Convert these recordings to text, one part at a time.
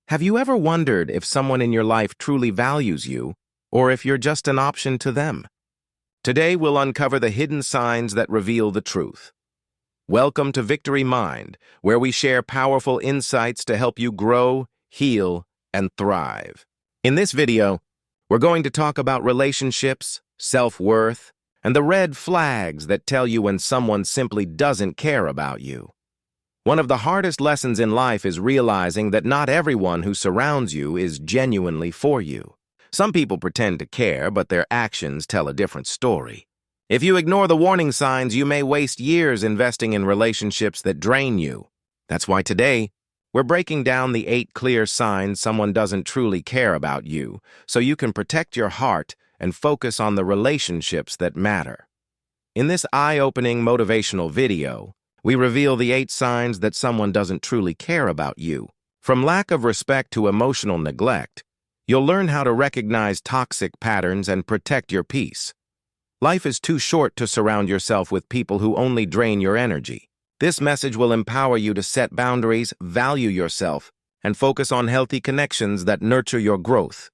Have you ever wondered if someone in your life truly values you, or if you're just an option to them? Today, we'll uncover the hidden signs that reveal the truth. Welcome to Victory Mind, where we share powerful insights to help you grow, heal, and thrive. In this video, we're going to talk about relationships, self-worth, and the red flags that tell you when someone simply doesn't care about you. One of the hardest lessons in life is realizing that not everyone who surrounds you is genuinely for you. Some people pretend to care, but their actions tell a different story. If you ignore the warning signs, you may waste years investing in relationships that drain you. That's why today, we're breaking down the 8 clear signs someone doesn't truly care about you, so you can protect your heart and focus on the relationships that matter. In this eye-opening motivational video, we reveal the 8 signs that someone doesn't truly care about you. From lack of respect to emotional neglect, you'll learn how to recognize toxic patterns and protect your peace. Life is too short to surround yourself with people who only drain your energy. This message will empower you to set boundaries, value yourself, and focus on healthy connections that nurture your growth.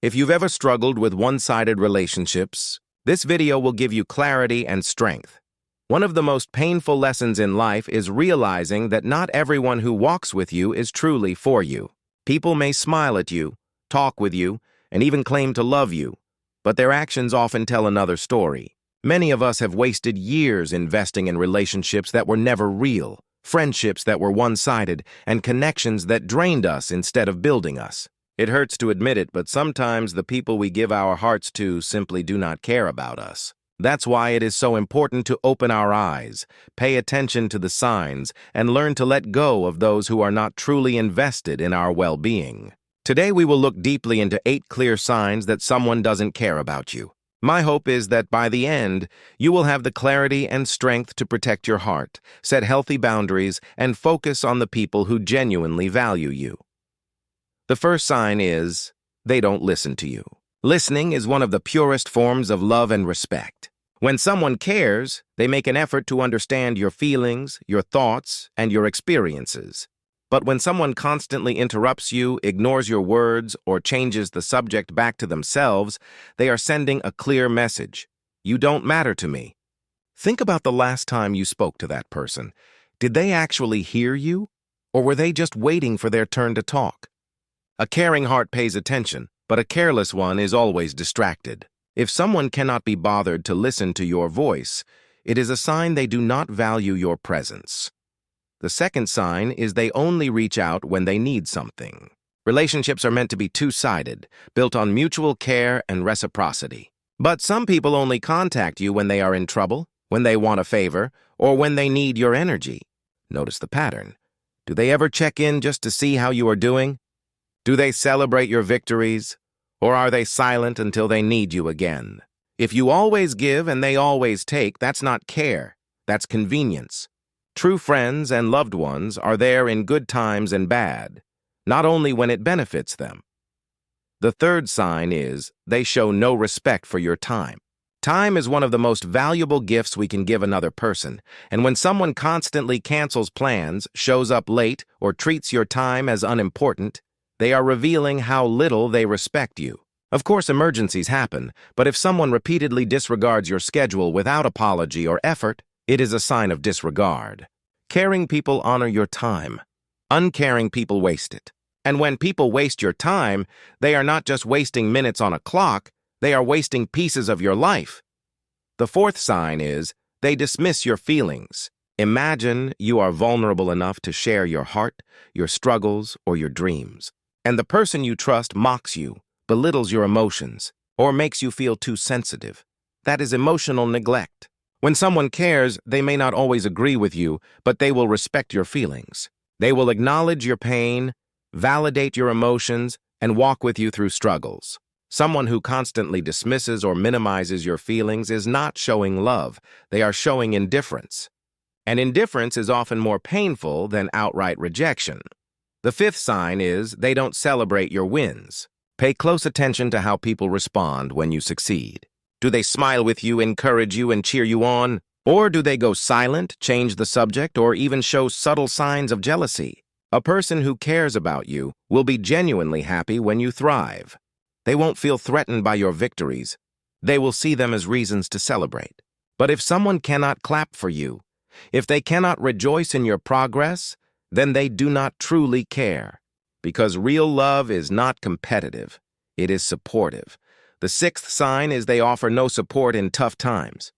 If you've ever struggled with one-sided relationships, this video will give you clarity and strength. One of the most painful lessons in life is realizing that not everyone who walks with you is truly for you. People may smile at you, talk with you, and even claim to love you, but their actions often tell another story. Many of us have wasted years investing in relationships that were never real, friendships that were one-sided, and connections that drained us instead of building us. It hurts to admit it, but sometimes the people we give our hearts to simply do not care about us. That's why it is so important to open our eyes, pay attention to the signs, and learn to let go of those who are not truly invested in our well-being. Today we will look deeply into 8 clear signs that someone doesn't care about you. My hope is that by the end, you will have the clarity and strength to protect your heart, set healthy boundaries, and focus on the people who genuinely value you. The first sign is, they don't listen to you. Listening is one of the purest forms of love and respect. When someone cares, they make an effort to understand your feelings, your thoughts, and your experiences. But when someone constantly interrupts you, ignores your words, or changes the subject back to themselves, they are sending a clear message. You don't matter to me. Think about the last time you spoke to that person. Did they actually hear you? Or were they just waiting for their turn to talk? A caring heart pays attention, but a careless one is always distracted. If someone cannot be bothered to listen to your voice, it is a sign they do not value your presence. The second sign is they only reach out when they need something. Relationships are meant to be two-sided, built on mutual care and reciprocity. But some people only contact you when they are in trouble, when they want a favor, or when they need your energy. Notice the pattern. Do they ever check in just to see how you are doing? Do they celebrate your victories? Or are they silent until they need you again? If you always give and they always take, that's not care. That's convenience. True friends and loved ones are there in good times and bad, not only when it benefits them. The third sign is they show no respect for your time. Time is one of the most valuable gifts we can give another person, and when someone constantly cancels plans, shows up late, or treats your time as unimportant, they are revealing how little they respect you. Of course, emergencies happen, but if someone repeatedly disregards your schedule without apology or effort, it is a sign of disregard. Caring people honor your time. Uncaring people waste it. And when people waste your time, they are not just wasting minutes on a clock, they are wasting pieces of your life. The fourth sign is they dismiss your feelings. Imagine you are vulnerable enough to share your heart, your struggles, or your dreams. And the person you trust mocks you, belittles your emotions, or makes you feel too sensitive. That is emotional neglect. When someone cares, they may not always agree with you, but they will respect your feelings. They will acknowledge your pain, validate your emotions, and walk with you through struggles. Someone who constantly dismisses or minimizes your feelings is not showing love. They are showing indifference. And indifference is often more painful than outright rejection. The fifth sign is they don't celebrate your wins. Pay close attention to how people respond when you succeed. Do they smile with you, encourage you, and cheer you on? Or do they go silent, change the subject, or even show subtle signs of jealousy? A person who cares about you will be genuinely happy when you thrive. They won't feel threatened by your victories. They will see them as reasons to celebrate. But if someone cannot clap for you, if they cannot rejoice in your progress, then they do not truly care. Because real love is not competitive. It is supportive. The sixth sign is they offer no support in tough times.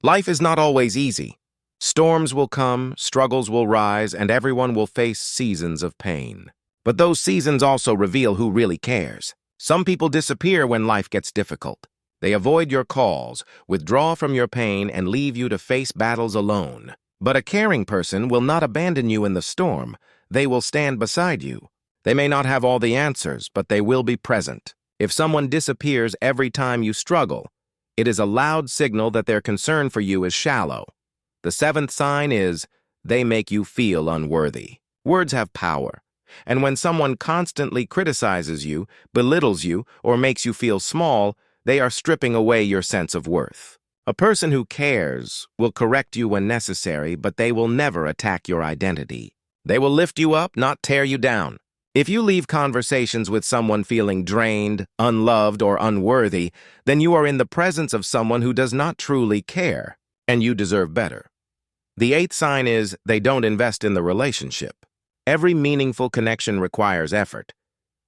Life is not always easy. Storms will come, struggles will rise, and everyone will face seasons of pain. But those seasons also reveal who really cares. Some people disappear when life gets difficult. They avoid your calls, withdraw from your pain, and leave you to face battles alone. But a caring person will not abandon you in the storm. They will stand beside you. They may not have all the answers, but they will be present. If someone disappears every time you struggle, it is a loud signal that their concern for you is shallow. The seventh sign is they make you feel unworthy. Words have power, and when someone constantly criticizes you, belittles you, or makes you feel small, they are stripping away your sense of worth. A person who cares will correct you when necessary, but they will never attack your identity. They will lift you up, not tear you down. If you leave conversations with someone feeling drained, unloved, or unworthy, then you are in the presence of someone who does not truly care, and you deserve better. The eighth sign is they don't invest in the relationship. Every meaningful connection requires effort,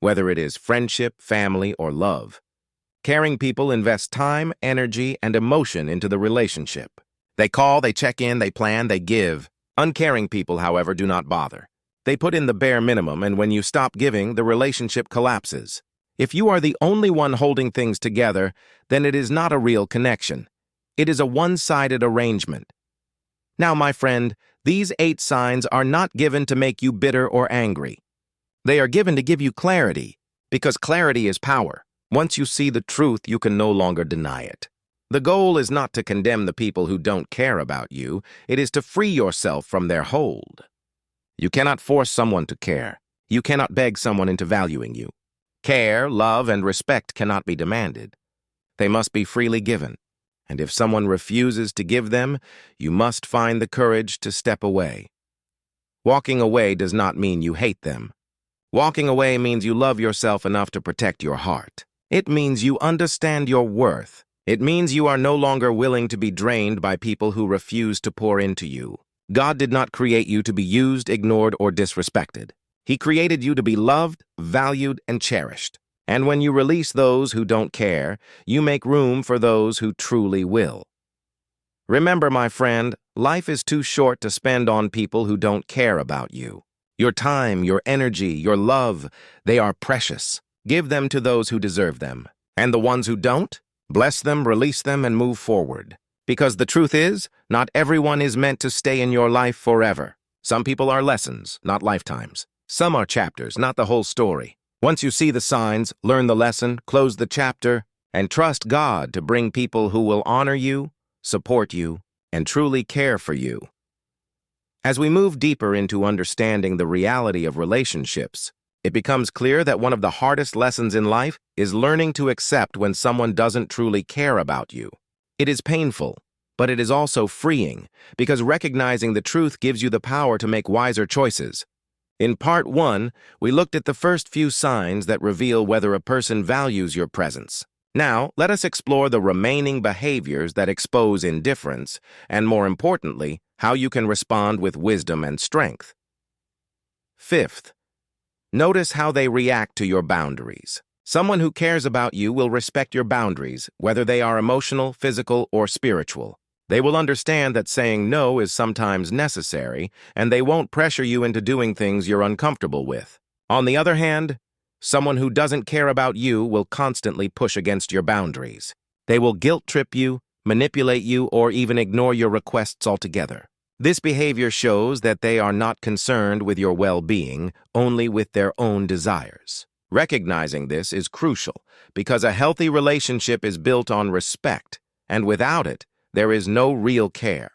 whether it is friendship, family, or love. Caring people invest time, energy, and emotion into the relationship. They call, they check in, they plan, they give. Uncaring people, however, do not bother. They put in the bare minimum, and when you stop giving, the relationship collapses. If you are the only one holding things together, then it is not a real connection. It is a one-sided arrangement. Now, my friend, these 8 signs are not given to make you bitter or angry. They are given to give you clarity, because clarity is power. Once you see the truth, you can no longer deny it. The goal is not to condemn the people who don't care about you. It is to free yourself from their hold. You cannot force someone to care. You cannot beg someone into valuing you. Care, love, and respect cannot be demanded. They must be freely given. And if someone refuses to give them, you must find the courage to step away. Walking away does not mean you hate them. Walking away means you love yourself enough to protect your heart. It means you understand your worth. It means you are no longer willing to be drained by people who refuse to pour into you. God did not create you to be used, ignored, or disrespected. He created you to be loved, valued, and cherished. And when you release those who don't care, you make room for those who truly will. Remember, my friend, life is too short to spend on people who don't care about you. Your time, your energy, your love, they are precious. Give them to those who deserve them. And the ones who don't, bless them, release them, and move forward. Because the truth is, not everyone is meant to stay in your life forever. Some people are lessons, not lifetimes. Some are chapters, not the whole story. Once you see the signs, learn the lesson, close the chapter, and trust God to bring people who will honor you, support you, and truly care for you. As we move deeper into understanding the reality of relationships, it becomes clear that one of the hardest lessons in life is learning to accept when someone doesn't truly care about you. It is painful, but it is also freeing, because recognizing the truth gives you the power to make wiser choices. In Part 1, we looked at the first few signs that reveal whether a person values your presence. Now, let us explore the remaining behaviors that expose indifference, and more importantly, how you can respond with wisdom and strength. Fifth, notice how they react to your boundaries. Someone who cares about you will respect your boundaries, whether they are emotional, physical, or spiritual. They will understand that saying no is sometimes necessary, and they won't pressure you into doing things you're uncomfortable with. On the other hand, someone who doesn't care about you will constantly push against your boundaries. They will guilt-trip you, manipulate you, or even ignore your requests altogether. This behavior shows that they are not concerned with your well-being, only with their own desires. Recognizing this is crucial, because a healthy relationship is built on respect, and without it, there is no real care.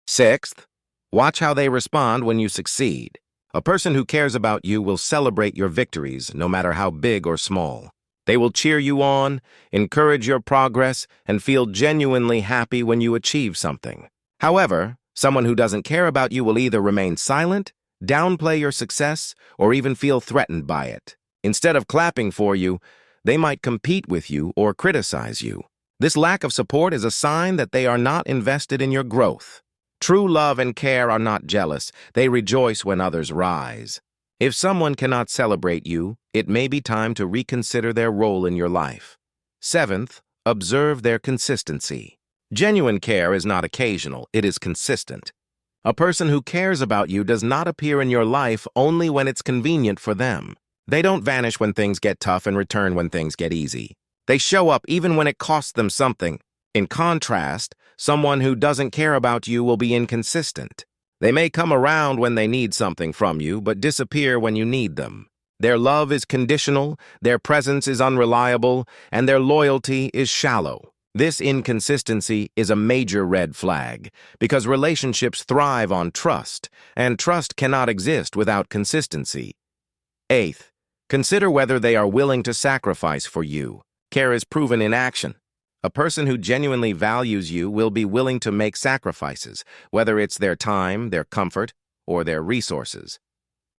Sixth, watch how they respond when you succeed. A person who cares about you will celebrate your victories, no matter how big or small. They will cheer you on, encourage your progress, and feel genuinely happy when you achieve something. However, someone who doesn't care about you will either remain silent, downplay your success, or even feel threatened by it. Instead of clapping for you, they might compete with you or criticize you. This lack of support is a sign that they are not invested in your growth. True love and care are not jealous. They rejoice when others rise. If someone cannot celebrate you, it may be time to reconsider their role in your life. Seventh, observe their consistency. Genuine care is not occasional, it is consistent. A person who cares about you does not appear in your life only when it's convenient for them. They don't vanish when things get tough and return when things get easy. They show up even when it costs them something. In contrast, someone who doesn't care about you will be inconsistent. They may come around when they need something from you, but disappear when you need them. Their love is conditional, their presence is unreliable, and their loyalty is shallow. This inconsistency is a major red flag, because relationships thrive on trust, and trust cannot exist without consistency. Eighth, consider whether they are willing to sacrifice for you. Care is proven in action. A person who genuinely values you will be willing to make sacrifices, whether it's their time, their comfort, or their resources.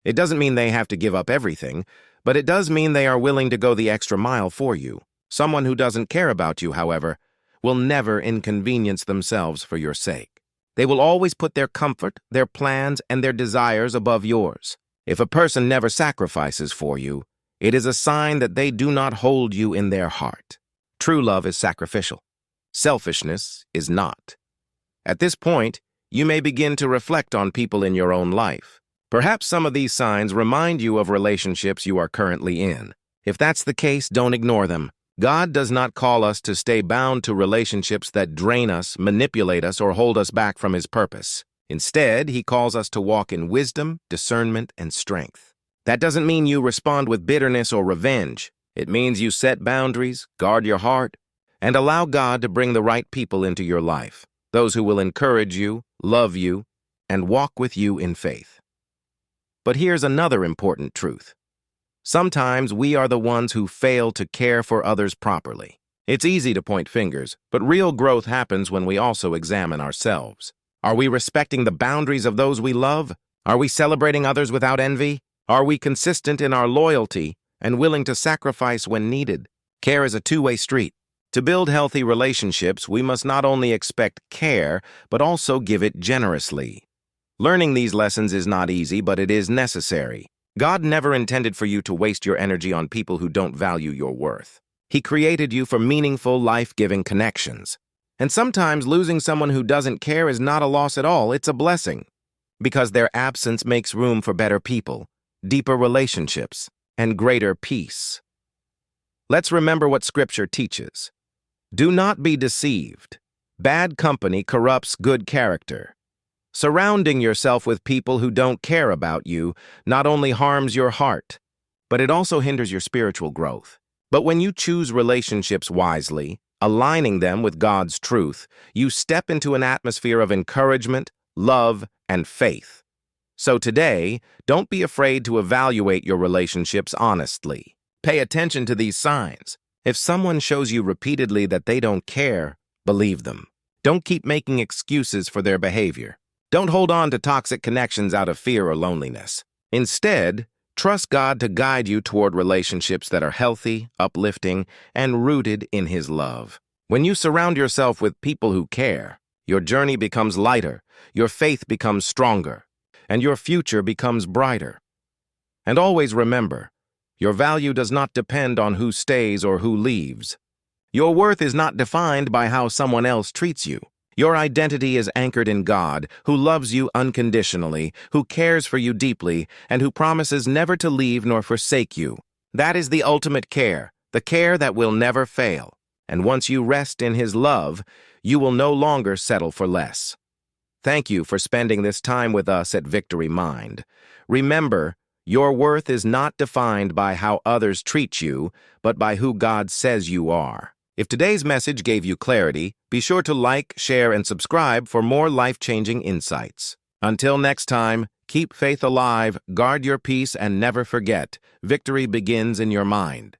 It doesn't mean they have to give up everything, but it does mean they are willing to go the extra mile for you. Someone who doesn't care about you, however, will never inconvenience themselves for your sake. They will always put their comfort, their plans, and their desires above yours. If a person never sacrifices for you, it is a sign that they do not hold you in their heart. True love is sacrificial. Selfishness is not. At this point, you may begin to reflect on people in your own life. Perhaps some of these signs remind you of relationships you are currently in. If that's the case, don't ignore them. God does not call us to stay bound to relationships that drain us, manipulate us, or hold us back from His purpose. Instead, He calls us to walk in wisdom, discernment, and strength. That doesn't mean you respond with bitterness or revenge. It means you set boundaries, guard your heart, and allow God to bring the right people into your life, those who will encourage you, love you, and walk with you in faith. But here's another important truth. Sometimes we are the ones who fail to care for others properly. It's easy to point fingers, but real growth happens when we also examine ourselves. Are we respecting the boundaries of those we love? Are we celebrating others without envy? Are we consistent in our loyalty and willing to sacrifice when needed? Care is a two-way street. To build healthy relationships, we must not only expect care, but also give it generously. Learning these lessons is not easy, but it is necessary. God never intended for you to waste your energy on people who don't value your worth. He created you for meaningful, life-giving connections. And sometimes losing someone who doesn't care is not a loss at all, it's a blessing. Because their absence makes room for better people, deeper relationships, and greater peace. Let's remember what Scripture teaches. Do not be deceived. Bad company corrupts good character. Surrounding yourself with people who don't care about you not only harms your heart, but it also hinders your spiritual growth. But when you choose relationships wisely, aligning them with God's truth, you step into an atmosphere of encouragement, love, and faith. So today, don't be afraid to evaluate your relationships honestly. Pay attention to these signs. If someone shows you repeatedly that they don't care, believe them. Don't keep making excuses for their behavior. Don't hold on to toxic connections out of fear or loneliness. Instead, trust God to guide you toward relationships that are healthy, uplifting, and rooted in His love. When you surround yourself with people who care, your journey becomes lighter, your faith becomes stronger, and your future becomes brighter. And always remember, your value does not depend on who stays or who leaves. Your worth is not defined by how someone else treats you. Your identity is anchored in God, who loves you unconditionally, who cares for you deeply, and who promises never to leave nor forsake you. That is the ultimate care, the care that will never fail. And once you rest in His love, you will no longer settle for less. Thank you for spending this time with us at Victory Mind. Remember, your worth is not defined by how others treat you, but by who God says you are. If today's message gave you clarity, be sure to like, share, and subscribe for more life-changing insights. Until next time, keep faith alive, guard your peace, and never forget, victory begins in your mind.